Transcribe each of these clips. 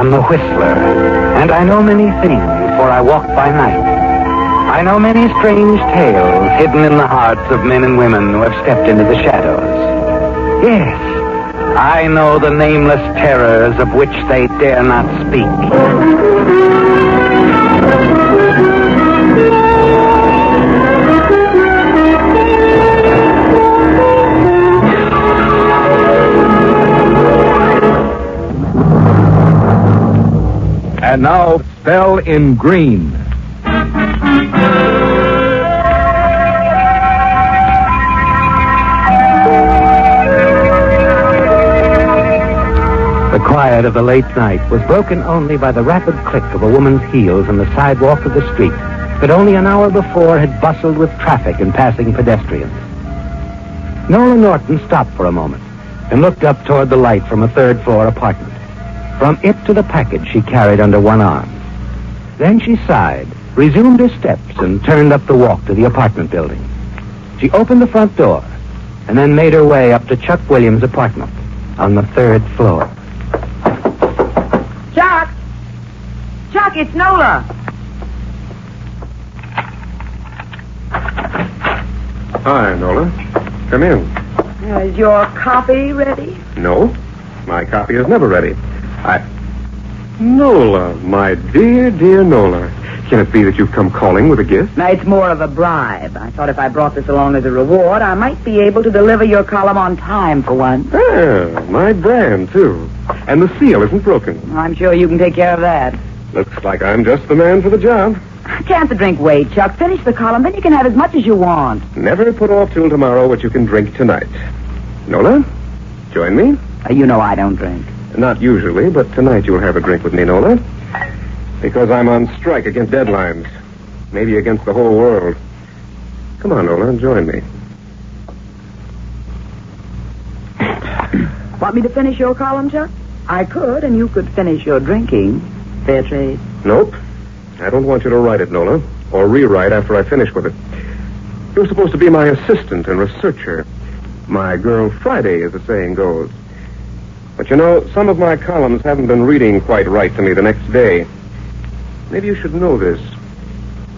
am the Whistler, and I know many things, for I walk by night. I know many strange tales hidden in the hearts of men and women who have stepped into the shadows. Yes, I know the nameless terrors of which they dare not speak. And now, Spell in Green. The quiet of the late night was broken only by the rapid click of a woman's heels on the sidewalk of the street that only an hour before had bustled with traffic and passing pedestrians. Nola Norton stopped for a moment and looked up toward the light from a third-floor apartment. From it to the package she carried under one arm. Then she sighed, resumed her steps, and turned up the walk to the apartment building. She opened the front door and then made her way up to Chuck Williams' apartment on the third floor. Chuck! Chuck, it's Nola. Hi, Nola. Come in. Is your coffee ready? No, my copy is never ready. Nola, my dear, dear Nola. Can it be that you've come calling with a gift? Now, it's more of a bribe. I thought if I brought this along as a reward, I might be able to deliver your column on time for once. Ah, my brand, too. And the seal isn't broken. I'm sure you can take care of that. Looks like I'm just the man for the job. Can't the drink wait, Chuck? Finish the column, then you can have as much as you want. Never put off till tomorrow what you can drink tonight. Nola, join me? You know I don't drink. Not usually, but tonight you'll have a drink with me, Nola. Because I'm on strike against deadlines. Maybe against the whole world. Come on, Nola, and join me. Want me to finish your column, Chuck? I could, and you could finish your drinking. Fair trade. Nope. I don't want you to write it, Nola. Or rewrite after I finish with it. You're supposed to be my assistant and researcher. My girl Friday, as the saying goes. But you know, some of my columns haven't been reading quite right to me the next day. Maybe you should know this.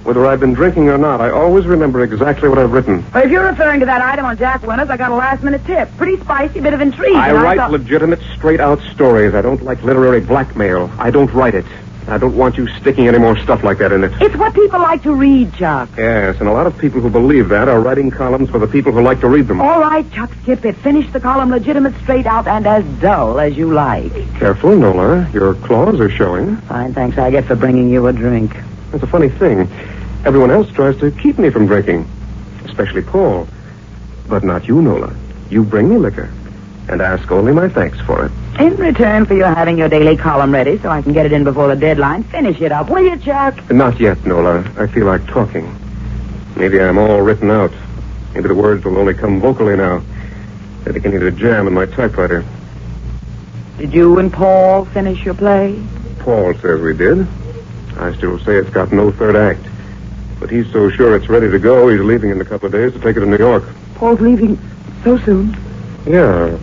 Whether I've been drinking or not, I always remember exactly what I've written. Well, if you're referring to that item on Jack Winters, I got a last-minute tip. Pretty spicy, bit of intrigue. I write legitimate, straight-out stories. I don't like literary blackmail. I don't write it. I don't want you sticking any more stuff like that in it. It's what people like to read, Chuck. Yes, and a lot of people who believe that are writing columns for the people who like to read them. All right, Chuck, skip it. Finish the column legitimate, straight out, and as dull as you like. Careful, Nola. Your claws are showing. Fine, thanks I get for bringing you a drink. That's a funny thing. Everyone else tries to keep me from drinking, especially Paul. But not you, Nola. You bring me liquor, and ask only my thanks for it. In return for your having your daily column ready so I can get it in before the deadline, finish it up, will you, Chuck? Not yet, Nola. I feel like talking. Maybe I'm all written out. Maybe the words will only come vocally now. They're beginning to jam in my typewriter. Did you and Paul finish your play? Paul says we did. I still say it's got no third act. But he's so sure it's ready to go, he's leaving in a couple of days to take it to New York. Paul's leaving so soon? Yeah.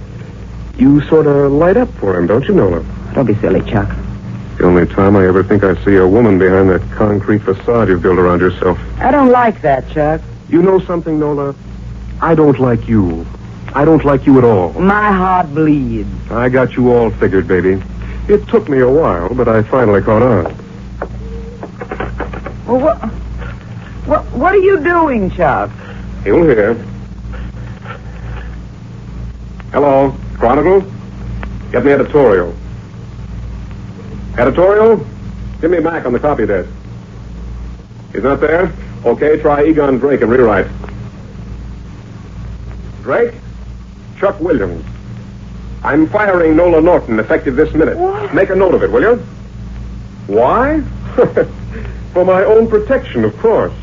You sort of light up for him, don't you, Nola? Don't be silly, Chuck. The only time I ever think I see a woman behind that concrete facade you've built around yourself. I don't like that, Chuck. You know something, Nola? I don't like you. I don't like you at all. My heart bleeds. I got you all figured, baby. It took me a while, but I finally caught on. Well, what are you doing, Chuck? You'll hear. Hello, Chronicle? Get me editorial. Editorial? Give me Mac on the copy desk. He's not there? Okay, try Egon Drake and rewrite. Drake? Chuck Williams. I'm firing Nola Norton effective this minute. What? Make a note of it, will you? Why? For my own protection, of course.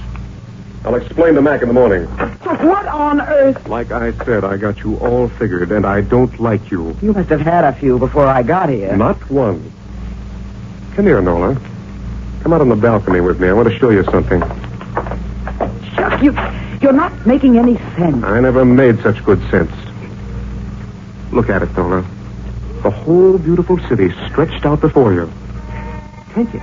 I'll explain to Mac in the morning. What on earth? Like I said, I got you all figured, and I don't like you. You must have had a few before I got here. Not one. Come here, Nola. Come out on the balcony with me. I want to show you something. Chuck, you're not making any sense. I never made such good sense. Look at it, Nola. The whole beautiful city stretched out before you. Take it.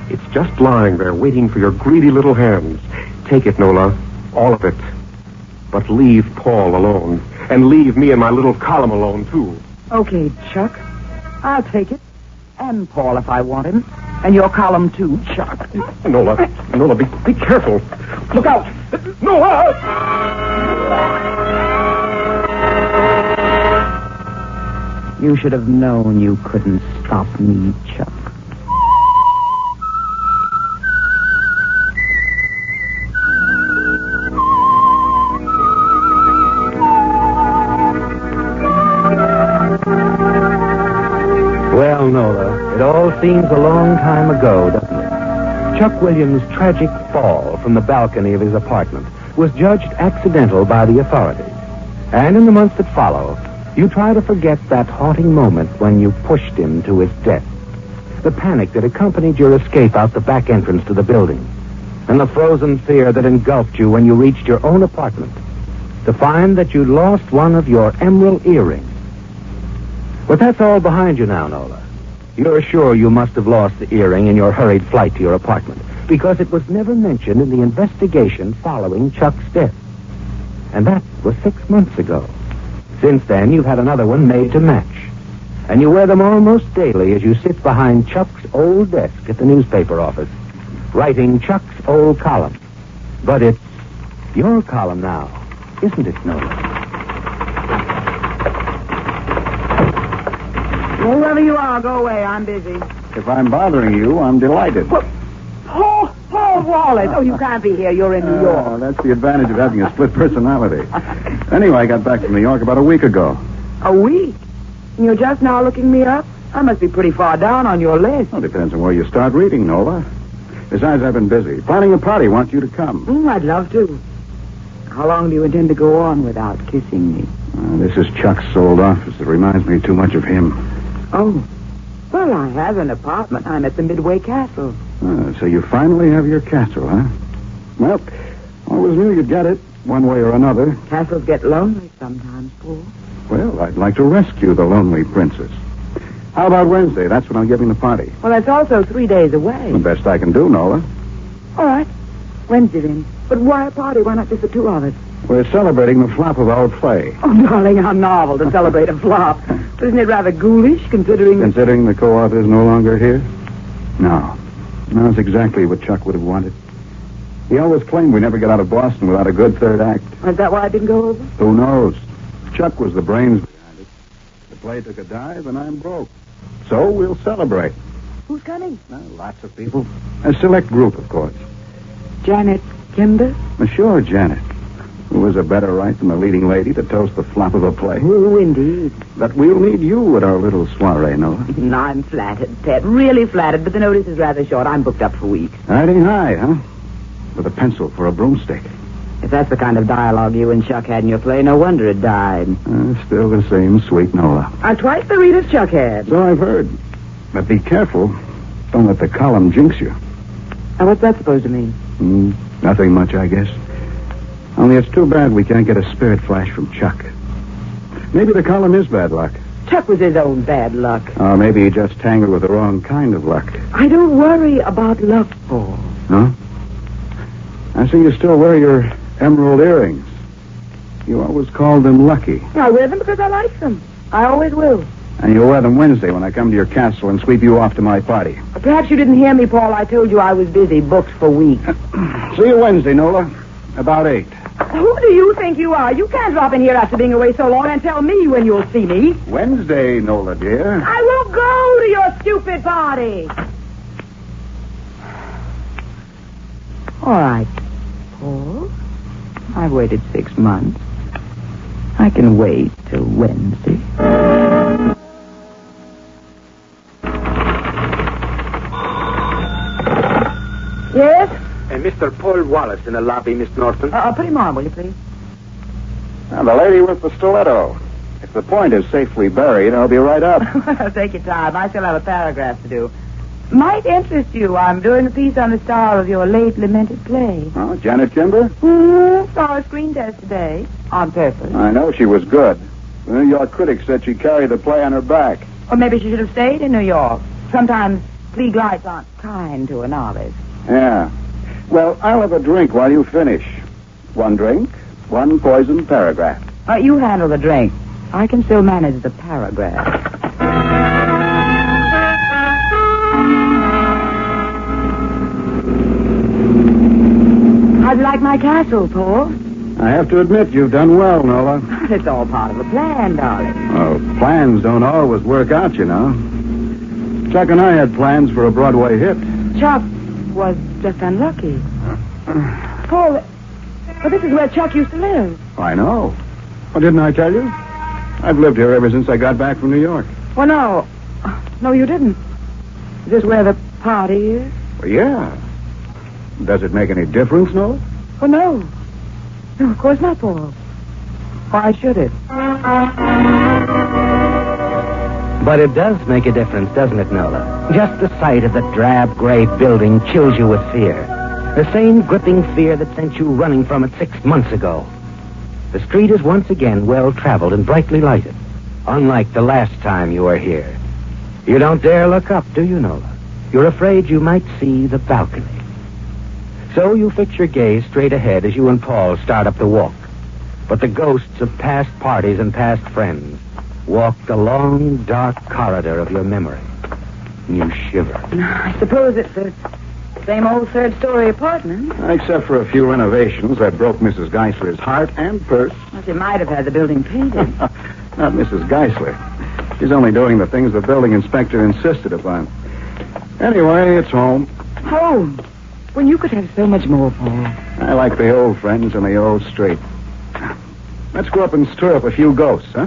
It's just lying there waiting for your greedy little hands. Take it, Nola. All of it. But leave Paul alone. And leave me and my little column alone, too. Okay, Chuck. I'll take it. And Paul, if I want him. And your column, too, Chuck. Nola, be careful. Look out! Nola! You should have known you couldn't stop me, Chuck. Well, Nola, it all seems a long time ago, doesn't it? Chuck Williams' tragic fall from the balcony of his apartment was judged accidental by the authorities. And in the months that follow, you try to forget that haunting moment when you pushed him to his death. The panic that accompanied your escape out the back entrance to the building. And the frozen fear that engulfed you when you reached your own apartment. To find that you'd lost one of your emerald earrings. But that's all behind you now, Nola. You're sure you must have lost the earring in your hurried flight to your apartment, because it was never mentioned in the investigation following Chuck's death. And that was 6 months ago. Since then, you've had another one made to match. And you wear them almost daily as you sit behind Chuck's old desk at the newspaper office, writing Chuck's old column. But it's your column now, isn't it, Nola? Whoever you are, go away. I'm busy. If I'm bothering you, I'm delighted. Paul Wallace. Oh, you can't be here. You're in New York. That's the advantage of having a split personality. Anyway, I got back from New York about a week ago. A week? And you're just now looking me up? I must be pretty far down on your list. Well, depends on where you start reading, Nola. Besides, I've been busy. Planning a party. Want you to come. I'd love to. How long do you intend to go on without kissing me? This is Chuck's old office. It reminds me too much of him. Oh. Well, I have an apartment. I'm at the Midway Castle. So you finally have your castle, huh? Well, always knew you'd get it, one way or another. Castles get lonely sometimes, Paul. Well, I'd like to rescue the lonely princess. How about Wednesday? That's when I'm giving the party. Well, that's also 3 days away. The best I can do, Nola. All right. Wednesday, then. But why a party? Why not just the two of us? We're celebrating the flop of our play. Oh, darling, how novel to celebrate a flop. But isn't it rather ghoulish, considering... Considering the co-author is no longer here? No. No, it's exactly what Chuck would have wanted. He always claimed we never get out of Boston without a good third act. Is that why it didn't go over? Who knows? Chuck was the brains behind it. The play took a dive, and I'm broke. So we'll celebrate. Who's coming? Lots of people. A select group, of course. Janet Kinder? Sure, Janet. Who is a better right than the leading lady to toast the flop of a play? Oh, indeed. But we'll need you at our little soiree, Nola. I'm flattered, Pet. Really flattered, but the notice is rather short. I'm booked up for weeks. Riding high, huh? With a pencil for a broomstick. If that's the kind of dialogue you and Chuck had in your play, no wonder it died. Still the same sweet Nola. Twice the readers Chuck had. So I've heard. But be careful. Don't let the column jinx you. Now, what's that supposed to mean? Nothing much, I guess. Only it's too bad we can't get a spirit flash from Chuck. Maybe the column is bad luck. Chuck was his own bad luck. Or maybe he just tangled with the wrong kind of luck. I don't worry about luck, Paul. Huh? I see you still wear your emerald earrings. You always called them lucky. I wear them because I like them. I always will. And you'll wear them Wednesday when I come to your castle and sweep you off to my party. Perhaps you didn't hear me, Paul. I told you I was busy, booked for weeks. See you Wednesday, Nola. About 8. Who do you think you are? You can't drop in here after being away so long and tell me when you'll see me. Wednesday, Nola, dear. I will go to your stupid party. All right, Paul. I've waited 6 months. I can wait till Wednesday. Yes? Mr. Paul Wallace in the lobby, Miss Norton. Put him on, will you, please? Now, the lady with the stiletto. If the point is safely buried, I'll be right up. Take your time. I still have a paragraph to do. Might interest you. I'm doing a piece on the star of your late lamented play. Oh, Janet Kimber? Saw a screen test today. On purpose. I know she was good. The New York critics said she carried the play on her back. Or maybe she should have stayed in New York. Sometimes Klieg lights aren't kind to a novice. Yeah. Well, I'll have a drink while you finish. One drink, one poisoned paragraph. You handle the drink. I can still manage the paragraph. How'd you like my castle, Paul? I have to admit, you've done well, Nola. It's all part of the plan, darling. Oh, plans don't always work out, you know. Chuck and I had plans for a Broadway hit. Chuck was just unlucky. Paul, but this is where Chuck used to live. I know. Well, didn't I tell you? I've lived here ever since I got back from New York. Well, no. No, you didn't. Is this where the party is? Well, yeah. Does it make any difference, Nola? Well, no. No, of course not, Paul. Why should it? But it does make a difference, doesn't it, Nola? Just the sight of the drab gray building chills you with fear. The same gripping fear that sent you running from it 6 months ago. The street is once again well-traveled and brightly lighted, unlike the last time you were here. You don't dare look up, do you, Nola? You're afraid you might see the balcony. So you fix your gaze straight ahead as you and Paul start up the walk. But the ghosts of past parties and past friends walk the long, dark corridor of your memory. And you shiver. I suppose it's the same old third-story apartment. Except for a few renovations that broke Mrs. Geisler's heart and purse. Well, she might have had the building painted. Not Mrs. Geisler. She's only doing the things the building inspector insisted upon. Anyway, it's home. Home? When you could have so much more, Paul. I like the old friends and the old street. Let's go up and stir up a few ghosts, huh?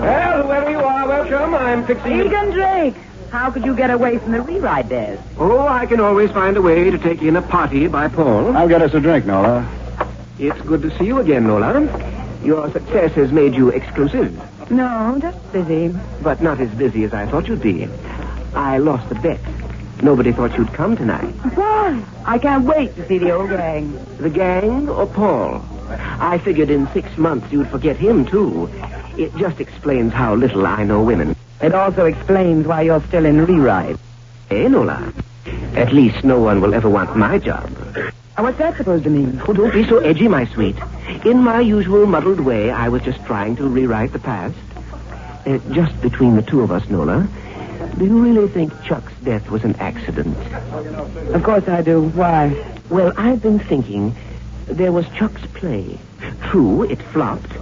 Well, whoever you are, welcome. I'm fixing Egan Drake, how could you get away from the rewrite desk? Oh, I can always find a way to take in a party by Paul. I'll get us a drink, Nola. It's good to see you again, Nola. Your success has made you exclusive, No, just busy. but not as busy as I thought you'd be. I lost the bet. Nobody thought you'd come tonight. Why? I can't wait to see the old gang. The gang or Paul? I figured in 6 months you'd forget him, too. It just explains how little I know women. It also explains why you're still in rewrite. Eh, Nola? At least no one will ever want my job. What's that supposed to mean? Oh, don't be so edgy, my sweet. In my usual muddled way, I was just trying to rewrite the past. Just between the two of us, Nola, do you really think Chuck's death was an accident? Of course I do. Why? Well, I've been thinking there was Chuck's play. True, it flopped,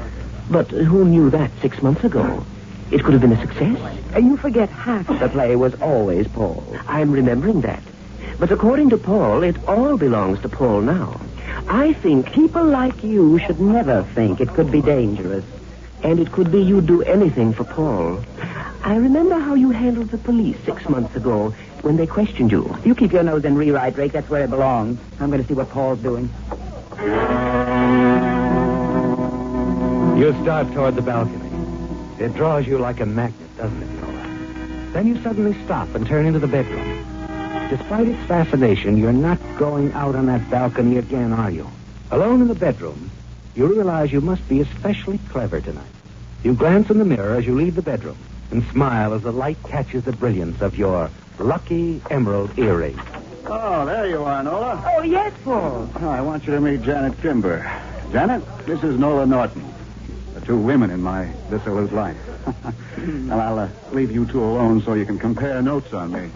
but who knew that 6 months ago? It could have been a success. You forget half the play was always Paul. I'm remembering that. But according to Paul, it all belongs to Paul now. I think People like you should never think it could be dangerous. And it could be you'd do anything for Paul. I remember how you handled the police 6 months ago when they questioned you. You keep your nose in rewrite, Drake. That's where it belongs. I'm going to see what Paul's doing. You start toward the balcony. It draws you like a magnet, doesn't it, Nola? Then you suddenly stop and turn into the bedroom. Despite its fascination, you're not going out on that balcony again, are you? Alone in the bedroom, you realize you must be especially clever tonight. You glance in the mirror as you leave the bedroom and smile as the light catches the brilliance of your lucky emerald earring. Oh, there you are, Nola. Oh, yes, Paul. Oh, I want you to meet Janet Kimber. Janet, this is Nola Norton. The two women in my dissolute life. And I'll leave you two alone so you can compare notes on me.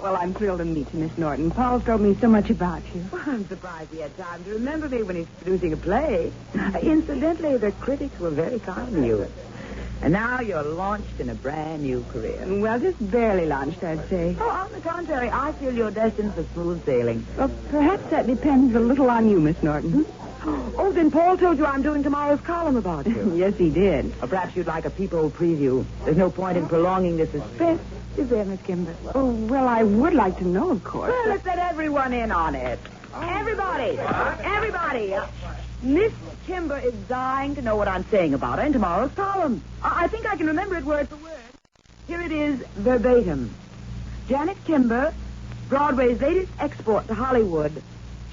Well, I'm thrilled to meet you, Miss Norton. Paul's told me so much about you. Well, I'm surprised he had time to remember me when he's producing a play. Incidentally, the critics were very kind to you. And now you're launched in a brand new career. Well, just barely launched, I'd say. Oh, on the contrary, I feel you're destined for smooth sailing. Well, perhaps that depends a little on you, Miss Norton. Oh, then Paul told you I'm doing tomorrow's column about you. Yes, he did. Or perhaps you'd like a peephole preview. There's no point in prolonging the suspense, is there, Miss Kimber? Oh, well, I would like to know, of course. Well, let's let everyone in on it. Everybody! Everybody! Miss Kimber is dying to know what I'm saying about her in tomorrow's column. I think I can remember it word for word. Here it is, verbatim. Janet Kimber, Broadway's latest export to Hollywood,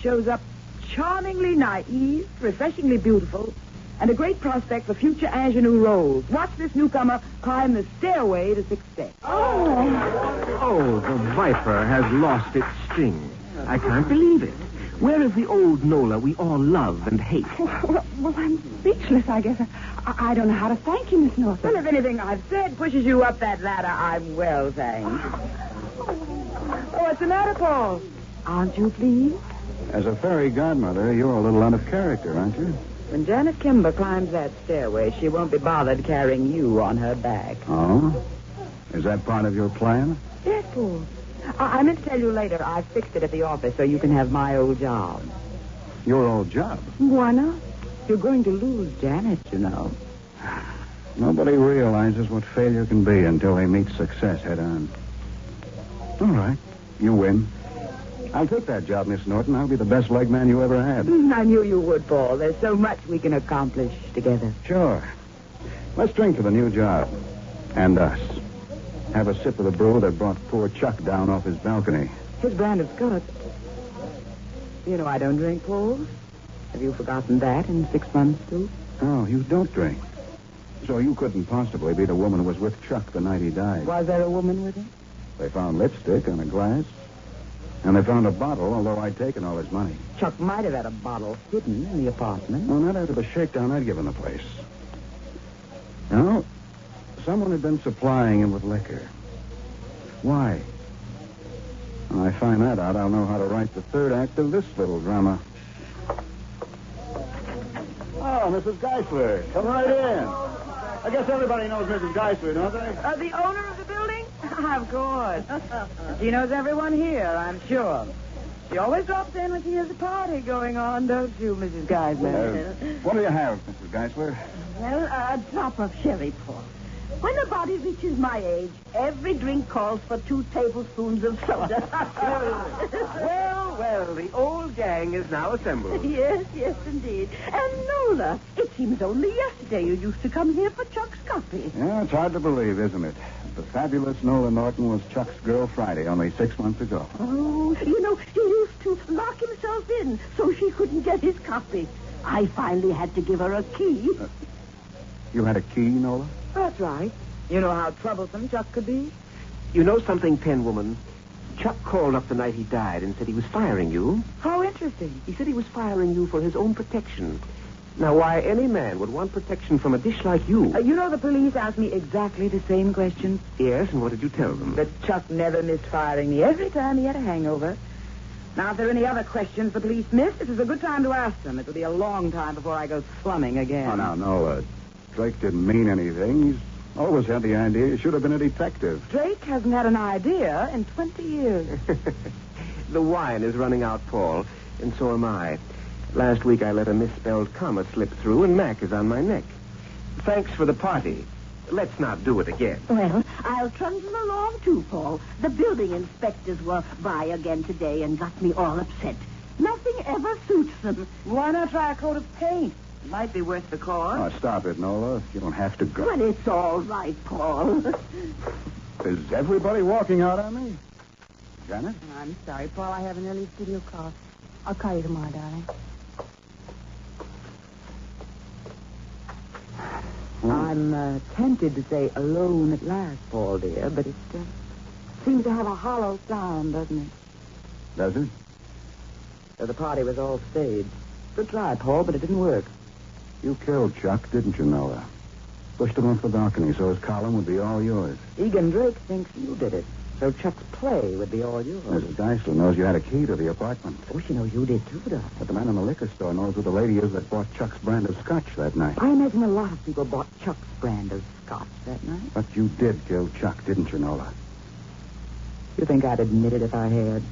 shows up charmingly naive, refreshingly beautiful, and a great prospect for future ingenue roles. Watch this newcomer climb the stairway to success. Oh, the viper has lost its sting. I can't believe it. Where is the old Nola we all love and hate? Well, I'm speechless, I guess. I don't know how to thank you, Miss Norton. Well, if anything I've said pushes you up that ladder, I'm well, thanks. Oh, what's the matter, Paul? Aren't you pleased? As a fairy godmother, you're a little out of character, aren't you? When Janet Kimber climbs that stairway, she won't be bothered carrying you on her back. Oh? Is that part of your plan? Yes, Paul. I meant to tell you later I fixed it at the office so you can have my old job. Your old job? Why not? You're going to lose Janet, you know. Nobody realizes what failure can be until they meet success head on. All right. You win. I'll take that job, Miss Norton. I'll be the best leg man you ever had. I knew you would, Paul. There's so much we can accomplish together. Sure. Let's drink to the new job. And us. Have a sip of the brew that brought poor Chuck down off his balcony. His brand of Scotch. You know I don't drink, Paul. Have you forgotten that in 6 months, too? Oh, you don't drink. So you couldn't possibly be the woman who was with Chuck the night he died. Was there a woman with him? They found lipstick on a glass. And they found a bottle, although I'd taken all his money. Chuck might have had a bottle hidden in the apartment. Well, not after the shakedown I'd given the place. No, someone had been supplying him with liquor. Why? When I find that out, I'll know how to write the third act of this little drama. Oh, Mrs. Geisler, come right in. I guess everybody knows Mrs. Geisler, don't they? The owner of the building? Of course. She knows everyone here, I'm sure. She always drops in when she has a party going on, don't you, Mrs. Geisler? What do you have, Mrs. Geisler? Well, a drop of sherry, Paul. When a body reaches my age, every drink calls for 2 tablespoons of soda. Well, the old gang is now assembled. Yes, indeed. And Nola, it seems only yesterday you used to come here for Chuck's coffee. Yeah, it's hard to believe, isn't it? The fabulous Nola Norton was Chuck's girl Friday only 6 months ago. Oh, you know, he used to lock himself in so she couldn't get his coffee. I finally had to give her a key. You had a key, Nola? That's right. You know how troublesome Chuck could be? You know something, Penwoman? Chuck called up the night he died and said he was firing you. How interesting. He said he was firing you for his own protection. Now, why any man would want protection from a dish like you? You know, the police asked me exactly the same question. Yes, and what did you tell them? That Chuck never missed firing me every time he had a hangover. Now, if there are any other questions the police missed, this is a good time to ask them. It'll be a long time before I go slumming again. Oh, now, Nola. Drake didn't mean anything. He's always had the idea he should have been a detective. Drake hasn't had an idea in 20 years. The wine is running out, Paul, and so am I. Last week I let a misspelled comma slip through, and Mac is on my neck. Thanks for the party. Let's not do it again. Well, I'll trundle along, too, Paul. The building inspectors were by again today and got me all upset. Nothing ever suits them. Why not try a coat of paint? Might be worth the cost. Oh, stop it, Nola. You don't have to go. Well, it's all right, Paul. Is everybody walking out on me? Janet? I'm sorry, Paul. I have an early studio call. I'll call you tomorrow, darling. I'm tempted to say alone at last, Paul, dear, but it seems to have a hollow sound, doesn't it? Does it? The party was all staged. Good try, Paul, but it didn't work. You killed Chuck, didn't you, Nola? Pushed him off the balcony so his column would be all yours. Egan Drake thinks you did it, so Chuck's play would be all yours. Mrs. Geisler knows you had a key to the apartment. Oh, she knows you did, too, darling. But the man in the liquor store knows who the lady is that bought Chuck's brand of scotch that night. I imagine a lot of people bought Chuck's brand of scotch that night. But you did kill Chuck, didn't you, Nola? You think I'd admit it if I had?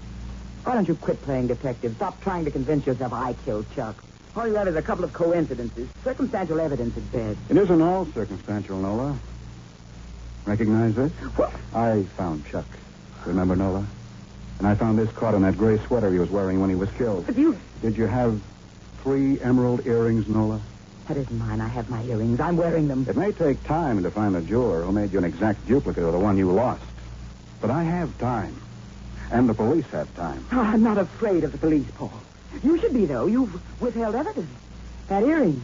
Why don't you quit playing detective? Stop trying to convince yourself I killed Chuck. All you have is a couple of coincidences. Circumstantial evidence at best. It isn't all circumstantial, Nola. Recognize this? What? I found Chuck. Remember, Nola? And I found this caught in that gray sweater he was wearing when he was killed. But you... Did you have 3 emerald earrings, Nola? That isn't mine. I have my earrings. I'm wearing them. It may take time to find the jeweler who made you an exact duplicate of the one you lost. But I have time. And the police have time. Oh, I'm not afraid of the police, Paul. You should be, though. You've withheld evidence. That earring.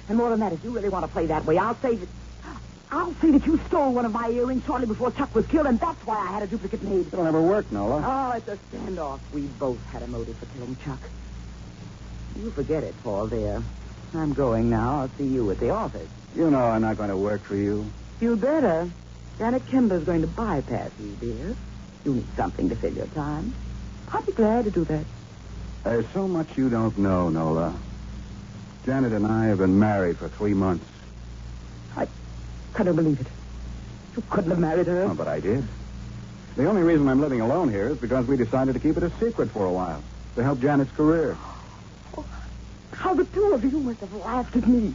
And more than that, if you really want to play that way, I'll say that you stole one of my earrings shortly before Chuck was killed, and that's why I had a duplicate made. It'll never work, Nola. Oh, it's a standoff. We both had a motive for killing Chuck. You forget it, Paul, dear. I'm going now. I'll see you at the office. You know I'm not going to work for you. You better. Janet Kimber's going to bypass you, dear. You need something to fill your time. I'll be glad to do that. There's so much you don't know, Nola. Janet and I have been married for 3 months. I couldn't believe it. You couldn't have married her. Oh, but I did. The only reason I'm living alone here is because we decided to keep it a secret for a while, to help Janet's career. Oh, how the two of you must have laughed at me.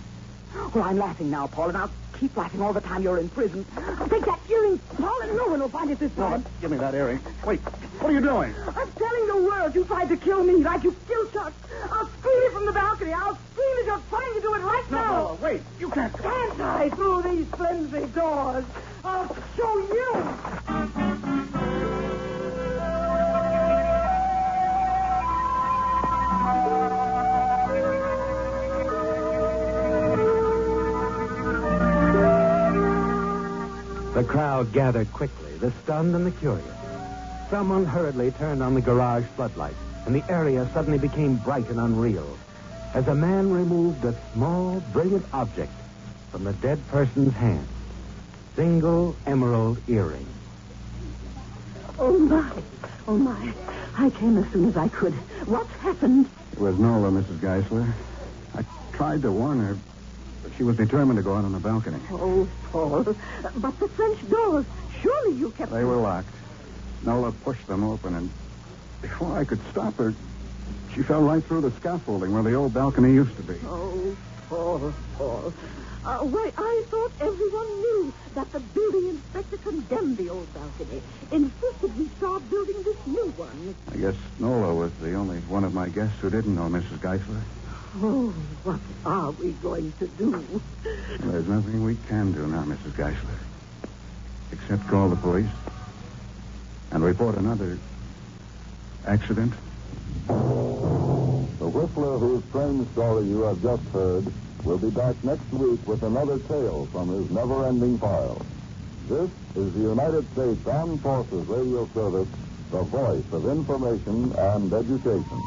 Well, I'm laughing now, Paul, and I'll keep laughing all the time you're in prison. I'll take that earring, Paul, and no one will find it this time. No, give me that earring. Wait, what are you doing? I'm telling the world you tried to kill me like you killed Chuck. I'll scream it from the balcony. I'll scream as you're trying to do it right now. No, wait, you can't. Can't I through these flimsy doors? I'll show you. The crowd gathered quickly, the stunned and the curious. Someone hurriedly turned on the garage floodlight, and the area suddenly became bright and unreal as a man removed a small, brilliant object from the dead person's hand. Single emerald earring. Oh, my. Oh, my. I came as soon as I could. What's happened? It was Nola, Mrs. Geisler. I tried to warn her, but she was determined to go out on the balcony. Oh, Paul. But the French doors. Surely you kept... They were locked. Nola pushed them open, and before I could stop her, she fell right through the scaffolding where the old balcony used to be. Oh, Paul, Paul. Why, I thought everyone knew that the building inspector condemned the old balcony. Insisted we start building this new one. I guess Nola was the only one of my guests who didn't know Mrs. Geisler. Oh, what are we going to do? Well, there's nothing we can do now, Mrs. Geisler, except call the police and report another accident. The Whistler, whose strange story you have just heard, will be back next week with another tale from his never-ending file. This is the United States Armed Forces Radio Service, the voice of information and education.